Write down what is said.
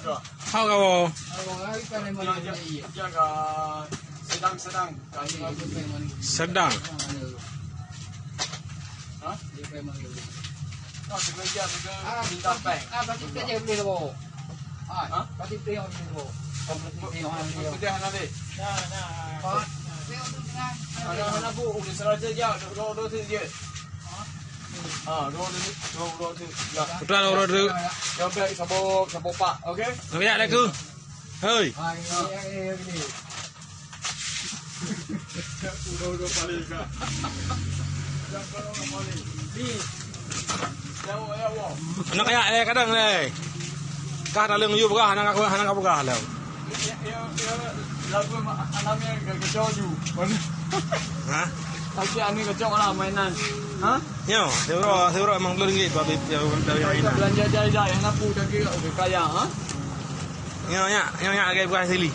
Hao kau. Jaga sedang. Sedang. Hah? Nak bekerja minta bank. Pasti kerja beli loh. Pasti beli orang dulu. Bekerja nanti. Nah. Anak bu, udah seraja je, dua tu je. Dua tu. Ya. Betul orang tu. Yang baik sabo pak, okey? Nampak tak aku? Hei. Udah paling kah? Ni. Ya. Nak kaya le kadang le. Kah dalam you berah nak aku berah lah. Ya. Lagu alamnya kacau ju. Ha? Tapi ani kacau lah mainan. Ha? Yo, seuro emang RM2 babi dari Kita mainan. belanja jaya-jaya yang aku dah kira kaya, ha? Nyonya agak buah sili.